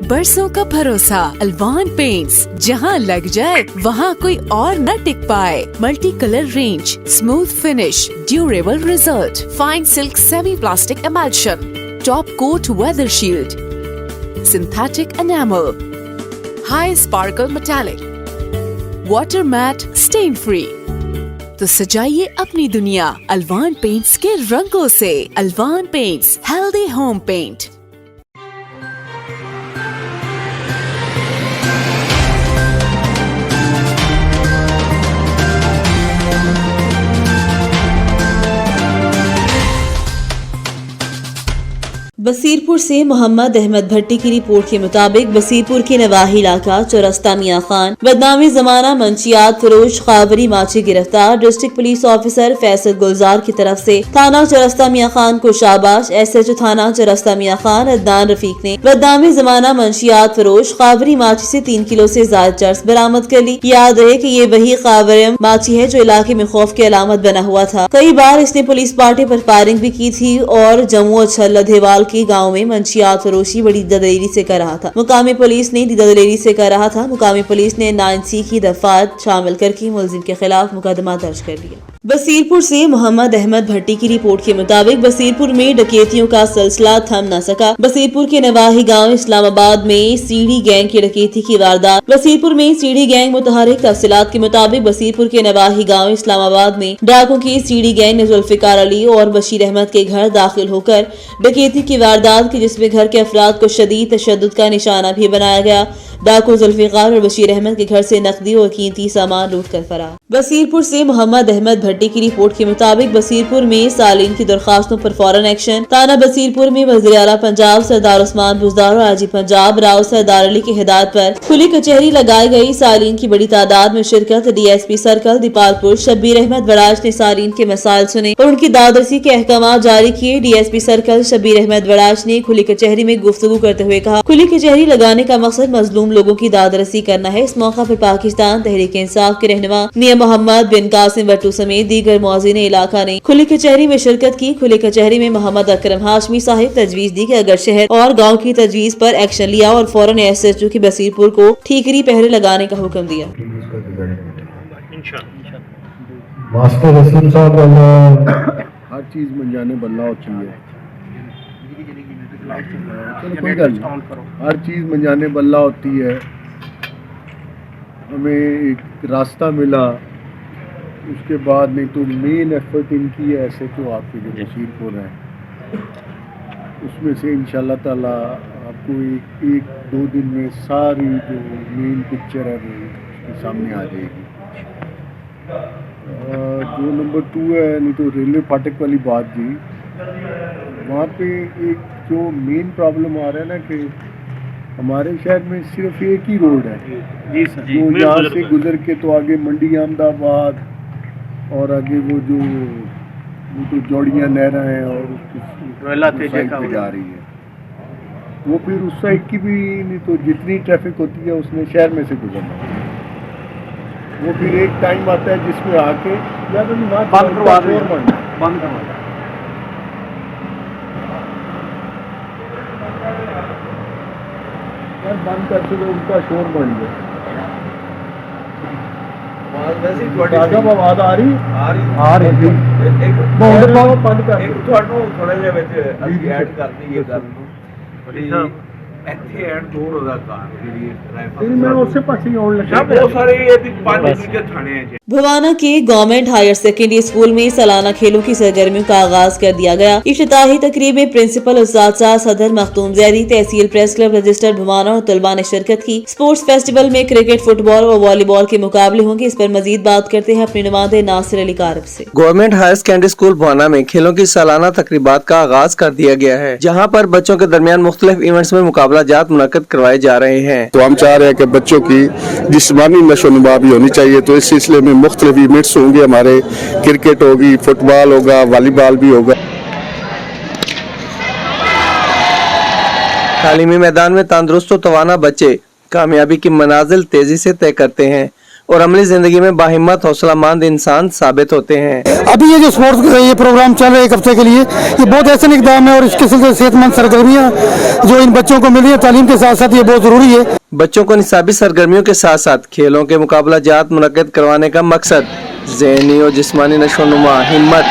برسوں کا بھروسہ الوان پینٹس، جہاں لگ جائے وہاں کوئی اور نہ ٹک پائے۔ Multi colour range, smooth finish, durable result, fine silk semi plastic emulsion, top coat weather shield, synthetic enamel, high sparkle metallic, water matt, stain free. تو سجائیے اپنی دنیا الوان پینٹس کے رنگوں سے۔ Alwan paints, healthy home paint. Basirpur سے محمد احمد بھٹی کی رپورٹ کے مطابق بصیرپور کے نواحی علاقہ چورستہ میاں خان بدنامی زمانہ منشیات فروش خاوری ماچھی گرفتار۔ ڈسٹرکٹ پولیس آفیسر فیصل گلزار کی طرف سے تھانہ چورستہ میاں خان کو شاباش۔ SHO تھانہ چورستہ میاں خان عدنان رفیق نے بدنامی زمانہ منشیات فروش خاوری ماچھی سے 3 کلو سے زائد چرس برآمد کر لی۔ یاد رہے کہ یہ وہی خاورم ماچھی ہے جو علاقے میں خوف کی علامت بنا ہوا تھا۔ کئی بار اس نے پولیس پارٹی پر فائرنگ بھی کی تھی اور جموں چھل لدھیوال کے گاؤں میں منشیات فروشی بڑی دلیری سے کر رہا تھا۔ مقامی پولیس نے 9C کی دفعات شامل کر کے ملزم کے خلاف مقدمہ درج کر لیا۔ بصیرپور سے محمد احمد بھٹی کی رپورٹ کے مطابق بصیرپور میں ڈکیتیوں کا سلسلہ تھم نہ سکا۔ بصیرپور کے نواحی گاؤں اسلام آباد میں سیڑھی گینگ کی ڈکیتی کی واردات۔ بصیرپور میں سیڑھی گینگ متحرک۔ تفصیلات کے مطابق بصیرپور کے نواحی گاؤں اسلام آباد میں ڈاکوں کی سیڑھی گینگ نے ذوالفقار علی اور بشیر احمد کے گھر داخل ہو کر ڈکیتی کی واردات کی، جس میں گھر کے افراد کو شدید تشدد کا نشانہ بھی بنایا گیا۔ ڈاکو ذوالفقار اور بشیر احمد کے گھر سے نقدی اور قیمتی سامان لوٹ کر فرار۔ بصیرپور سے محمد احمد بھٹی کی رپورٹ کے مطابق بصیرپور میں سالین کی درخواستوں پر فوراً ایکشن۔ تھانہ بصیرپور میں وزیر اعلیٰ پنجاب سردار عثمان بزدار اور IG پنجاب راؤ سردار علی کی ہدایت پر کھلی کچہری لگائی گئی۔ سالین کی بڑی تعداد میں شرکت۔ DSP سرکل دیپال پور شبیر احمد وڑاج نے سالین کے مسائل سنے اور ان کی دادرسی کے احکامات جاری کیے۔ DSP سرکل شبیر احمد وڑاج نے کھلی کچہری میں گفتگو کرتے ہوئے کہا، کھلی کچہری لگانے کا مقصد مظلوم لوگوں کی دادرسی کرنا ہے۔ اس موقع پر پاکستان تحریک انصاف کے رہنما میاں محمد بن قاسم بٹو سمیت دیگر معززین علاقہ نے کھلی کچہری میں شرکت کی۔ کھلی کچہری میں محمد اکرم ہاشمی صاحب تجویز دی کہ اگر شہر اور گاؤں کی تجویز پر ایکشن لیا اور فوراً SHO کی بصیرپور کو ٹھیکری پہرے لگانے کا حکم دیا۔ ماسٹر اسلم صاحب ہر چیز منجانے بلّہ ہوتی ہے، کوئی گل ہر چیز منجانے بلّہ ہوتی ہے۔ ہمیں ایک راستہ ملا، اس کے بعد نہیں تو مین ایفرٹ ان کی ہے SHO آپ کے جو بصیرپور ہیں، اس میں سے انشاءاللہ تعالیٰ آپ کو ایک دو دن میں ساری جو مین پکچر ہے وہ اس کے سامنے آ جائے گی۔ جو نمبر 2 ہے نہیں تو ریلوے پھاٹک والی بات جی، وہاں پہ ایک جو مین پرابلم آ رہا ہے نا کہ ہمارے شہر میں صرف ایک ہی روڈ ہے جو یہاں سے گزر کے تو آگے منڈی احمد آباد اور آگے وہ جو جوڑیاں نہریں ہیں اور سائڈ پہ جا رہی ہے، وہ پھر اس سائڈ کی بھی نہیں تو جتنی ٹریفک ہوتی ہے اس نے شہر میں سے گزرنا ہے۔ وہ پھر ایک ٹائم آتا ہے جس میں آ کے بند کروا بند کر کے ان کا شور بن گیا۔ آواز آ رہی بند کر تھوڑا جہا ایڈ کر دی یہ گل بھوانا کے گورنمنٹ ہائر سیکنڈری اسکول میں سالانہ کھیلوں کی سرگرمیوں کا آغاز کر دیا گیا۔ افتتاحی تقریب میں پرنسپل اساتذہ صدر مختوم زیدی، تحصیل پریس کلب رجسٹرڈ بھوانا اور طلباء نے شرکت کی۔ اسپورٹس فیسٹیول میں کرکٹ، فٹ بال اور والی بال کے مقابلے ہوں گے۔ اس پر مزید بات کرتے ہیں اپنے نمائندے ناصر علی کارب سے۔ گورنمنٹ ہائر سیکنڈری اسکول بھوانا میں کھیلوں کی سالانہ تقریبات کا آغاز کر دیا گیا ہے، جہاں پر بچوں کے درمیان مختلف ایونٹس میں مقابلہ جات منعقد کروائے جا رہے ہیں۔ تو ہم چاہ رہے ہیں کہ بچوں کی جسمانی نشو و نما بھی ہونی چاہیے، تو اس سلسلے میں مختلف ایونٹس ہوں گے ہمارے، کرکٹ ہوگی، فٹ بال ہوگا، والی بال بھی ہوگا۔ تعلیمی میدان میں تندرست و توانا بچے کامیابی کی منازل تیزی سے طے کرتے ہیں۔ और अमली जिंदगी में बाहिम्मत हौसलामंद इंसान साबित होते हैं। अभी ये जो स्पोर्ट्स का ये प्रोग्राम चल रहा है एक हफ्ते के लिए, ये बहुत ऐसे इकदाम है और इस किस्म से सेहतमंद सरगर्मियाँ जो इन बच्चों को मिली है तालीम के साथ साथ ये बहुत जरूरी है। बच्चों को निसाबी सरगर्मियों के साथ साथ खेलों के मुकाबला जात मुनक्किद करवाने का मकसद ज़हनी और जिस्मानी नशोनुमा, हिम्मत,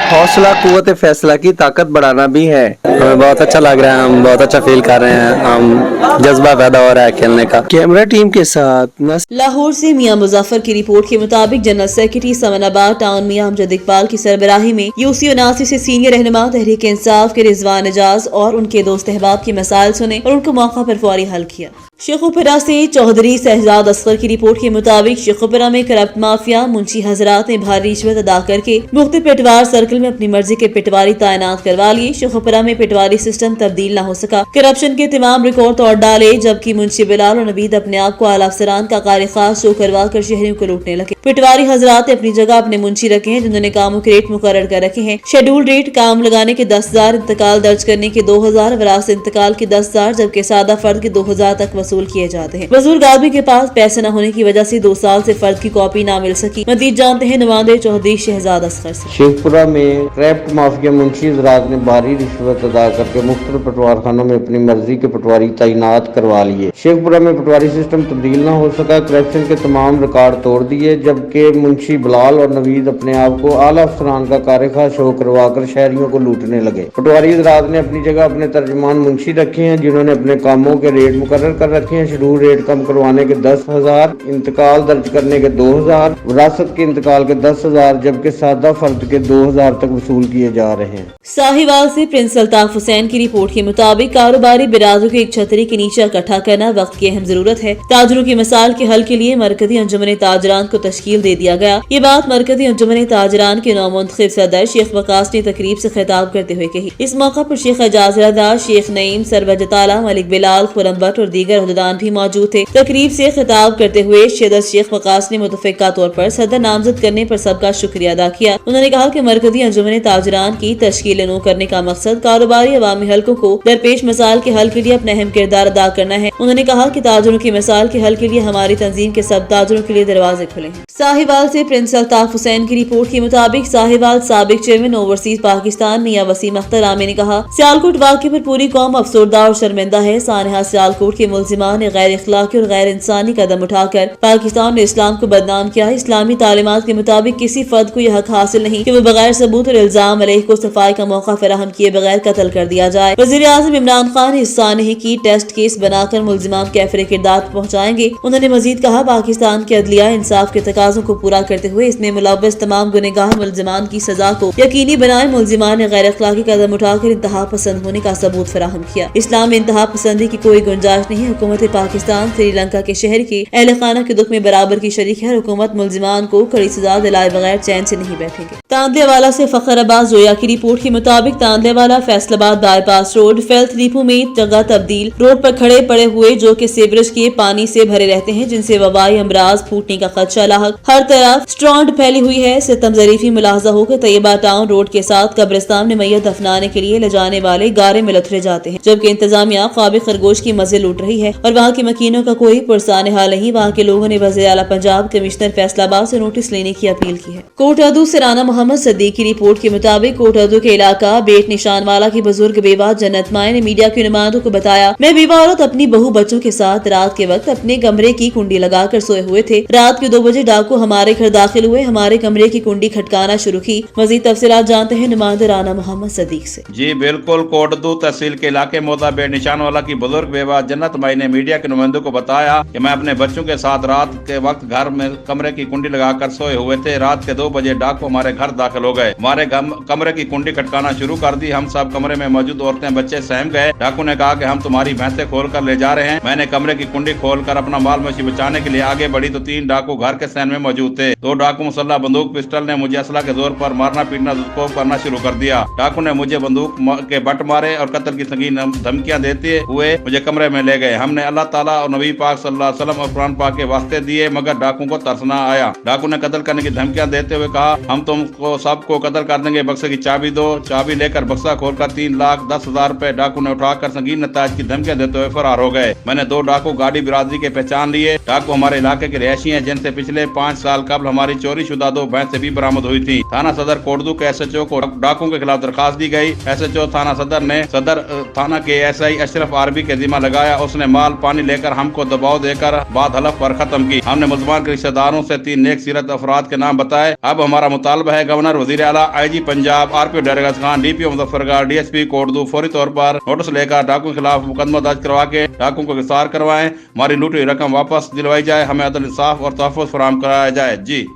हौसला, कुव्वत फैसला की ताकत बढ़ाना भी है। हमें बहुत अच्छा लग रहा है, हम बहुत अच्छा फील कर रहे हैं, हम जज्बा पैदा हो रहा है खेलने का। कैमरा टीम के साथ लाहौर से मियां मुजफ्फर की रिपोर्ट के मुताबिक जनरल सेक्रेटरी समनाबाद टाउन मियां अमजद इकबाल की सरबराही में यूसी नासिर से सीनियर रहनुमा तहरीक इंसाफ के रिजवान एजाज और उनके दोस्त अहबाब के मसाइल सुने और उनको मौका पर फौरी हल किया। शेखुपुरा से चौधरी शहजाद असगर की रिपोर्ट के मुताबिक शेखुपुरा में करप्ट माफिया मुंशी हजरात ने भारी रिश्वत अदा करके मुख्तलिफ पटवार सर्कल में अपनी मर्जी के पटवारी तैनात करवा लिए। शेखुपुरा में पटवारी सिस्टम तब्दील न हो सका, करप्शन के तमाम रिकॉर्ड तोड़ डाले, जबकि मुंशी बिलाल और नवीद अपने आप को आला अफसरान का कार खास शो करवा कर शहरियों को लूटने लगे। पटवारी हजरात ने अपनी जगह अपने मुंशी रखे हैं जिन्होंने कामों के रेट मुकर्रर कर रखे हैं। शेड्यूल रेट काम लगाने के 10,000, इंतकाल दर्ज करने के 2,000, वरासत इंतकाल के 10,000, जबकि सादा फर्द के 2,000 तक वसूल किए जाते हैं। बुजुर्ग आदमी के पास पैसे न होने की वजह से 2 साल से फर्द की कॉपी न मिल सकी। मजीद जानते हैं नुमाइंदे चौधरी शहजाद असगर से। शेखपुरा में करप्ट माफिया मुंशी हजरात ने भारी रिश्वत अदा करके मुख्तलिफ पटवार खानों में अपनी मर्जी के पटवारी तैनात करवा लिए। शेखपुरा में पटवारी सिस्टम तब्दील न हो सका, करप्शन के तमाम रिकॉर्ड तोड़ दिए, जबकि मुंशी बिलाल और नवीद अपने आप को आला अफसरान का कार शो करवा कर शहरियों को लूटने लगे। पटवारी हजरात ने अपनी जगह अपने तर्जुमान मुंशी रखे हैं जिन्होंने अपने कामों के रेट मुकर्रर कर रखे हैं। शेड्यूल रेट कम करवाने के 10,000, इंतकाल दर्ज करने के 2,000, विरासत के इंतकाल के 10,000, जबकि सादा फर्द के 2,000 तक वसूल किए जा रहे हैं। साहिवाल से प्रिंस अल्ताफ हुसैन की रिपोर्ट के मुताबिक कारोबारी बिरादरों को एक छतरी के नीचे इकट्ठा करना वक्त की अहम जरूरत है। ताजरों के मसाइल के हल के लिए मरकजी अंजुमन ताजरान को तश्कील दे दिया गया। ये बात मरकजी अंजुमन ताजरान के नौमुंतखब सदर शेख वकास ने तकरीब से खिताब करते हुए कही। इस मौका पर शेख एजाज रजा, शेख नईम, सरवज ताला, मलिक बिलाल, खुरम भट्ट और दीगर अहदेदार भी मौजूद थे। तकरीब से खिताब करते हुए सदर शेख वकास ने मुतफ़िका तौर पर सदर नामजद करने पर सबका शुक्रिया अदा किया। उन्होंने कहा कि मरकजी अंजुमन ताजरान की तश्कील नो करने का मकसद कारोबारी अवामी हल्कों को दरपेश मसाइल के हल के लिए अपना अहम किरदार अदा करना है। उन्होंने कहा कि ताजरों के मसाइल के हल के लिए हमारी तंजीम के सब ताजरों के लिए दरवाजे खुले हैं। साहिवाल से प्रिंस अल्ताफ हुसैन की रिपोर्ट के मुताबिक साहिवाल साबिक चेयरमैन ओवरसीज पाकिस्तान मियां वसीम अख्तर आमी ने कहा, सियालकोट वाक़े पर पूरी कौम अफसरदा और शर्मिंदा है। सानहा सियालकोट के मुल्जिमान ने गैर इखलाकी और गैर इंसानी कदम उठाकर पाकिस्तान ने इस्लाम को बदनाम किया। इस्लामी तालीमात के मुताबिक किसी फर्द को यह हक हासिल नहीं कि वो बगैर सबूत और इल्जाम अलैह को सफाई का मौका फराहम किए बगैर कत्ल कर दिया जाए। वज़ीर आज़म इमरान खान ने इस सानहे की टेस्ट केस बनाकर मुल्जिमान कैफरे किरदार पहुँचाएंगे। उन्होंने मजीद कहा, पाकिस्तान की अदलिया इंसाफ के तकाज़ों को पूरा करते हुए इसमें मुलव्वस तमाम गुनहगार मुल्जिमान की सजा को यकीनी बनाए। मुल्जिमान ने गैर अखलाकी कदम उठाकर इंतहा पसंद होने का सबूत फराहम किया। इस्लाम में इंतहा पसंदी की कोई गुंजाइश नहीं है। हुकूमत पाकिस्तान श्रीलंका के शहर के अहले खाना के दुख में बराबर की शरीक है। हुकूमत मुल्जिमान को कड़ी सजा दिलाए बगैर चैन से नहीं बैठेंगे। तांदलेवाला से फखर अब्बास जोया की रिपोर्ट के मुताबिक तांदलेवाला फैसलाबाद बाईपास रोड फेल्थ डिपो में जगह तब्दील रोड पर खड़े पड़े हुए जो कि सीवरेज के पानी से भरे रहते हैं, जिनसे वबाई अमराज फूटने का खदशा लाहक। हर तरफ स्ट्रॉन्ड फैली हुई है। सितम ज़रीफी मुलाहजा हो कि तैयबा टाउन रोड के साथ कब्रिस्तान में मैयत दफनाने के लिए ले जाने वाले गारे में लथड़े जाते हैं, जबकि इंतजामिया ख्वाबी खरगोश की मजे लूट रही है और वहाँ के मकीनों का कोई पुरसान हाल नहीं। वहाँ के लोगों ने वज़ीर आला पंजाब कमिश्नर फैसलाबाद से नोटिस लेने की अपील की है। कोटअदू से राना मोहम्मद सदीक की रिपोर्ट के मुताबिक कोटअदू के इलाका बेट निशानवाला की बुजुर्ग बेवा जन्नत माए ने मीडिया के नुमाइंदों को बताया, मैं बेवा औरत अपनी बहू बच्चों के साथ रात के वक्त अपने कमरे की कुंडी लगाकर सोए हुए थे। रात के 2 बजे डाकू हमारे घर दाखिल हुए, हमारे कमरे की कुंडी खटकाना शुरू की। मजीद तफसीलात जानते हैं नुमाइंदे राना मोहम्मद सदीक से। जी बिल्कुल, कोटअदू तहसील के इलाके मोदा बेट निशानवाला की बुजुर्ग बेवा जन्नत माई ने मीडिया के नुमाइंदों को बताया कि मैं अपने बच्चों के साथ रात के वक्त घर में कमरे की कुंडी लगाकर सोए हुए थे। रात के 2 बजे डाकू हमारे घर दाखिल हो गए, हमारे कमरे की कुंडी खटकाना शुरू कर दी। हम सब कमरे में मौजूद औरतें बच्चे सहम गए। डाकू ने कहा कि हम तुम्हारी भैंसें खोल कर ले जा रहे हैं। मैंने कमरे की कुंडी खोलकर अपना माल मछली बचाने के लिए आगे बढ़ी तो 3 डाकू घर के सहन में में मौजूद थे। दो डाकू मुसल्ला बंदूक पिस्टल ने मुझे असला के जोर पर मारना पीटना करना शुरू कर दिया। डाकू ने मुझे बंदूक के बट मारे और कत्ल की संगीन धमकियां देते हुए मुझे कमरे में ले गए। हमने अल्लाह ताला और नबी पाक सल्लल्लाहु अलैहि वसल्लम और कुरान पाक के वास्ते दिए, मगर डाकू को तरस न आया। डाकू ने कत्ल करने की धमकियां देते हुए कहा, हम तुमको सबको कत्ल कर देंगे, बक्से की चाबी दो। चाबी लेकर बक्सा खोलकर 3,10,000 रुपए डाकू ने उठाकर संगीन नताज की धमकियां देते हुए फरार हो गए। मैंने दो डाकू गाड़ी बिरादरी के पहचान लिए। डाकू हमारे इलाके के रहशी हैं, जिनसे पिछले 5 साल कबल हमारी चोरी शुदा 2 भैंसें भी बरामद हुई थी। थाना सदर कोटदू के SHO को डाकू के खिलाफ दरखास्त दी गई। SHO थाना सदर ने सदर थाना के SI अशरफ आरबी के जिम्मा लगाया। उसने माल पानी लेकर हमको दबाव देकर बात हलफ पर खत्म की। हमने मुल्ज़मान के रिश्तेदारों से 3 नेक सीरत अफराद के नाम बताए। अब हमारा मुतालबा है गवर्नर, वज़ीर आला, IG Punjab, RPO डरगस Khan, DPO Muzaffargarh, DSP Kot Addu फौरी तौर पर नोटिस लेकर डाकू के खिलाफ मुकदमा दर्ज करवा के डाकू को गिरफ्तार करवाएं। हमारी लूटी हुई रकम वापस दिलवाई जाए, हमें अदल इंसाफ और तहफ़्फ़ुज़ फराहम कराया जाए। जी।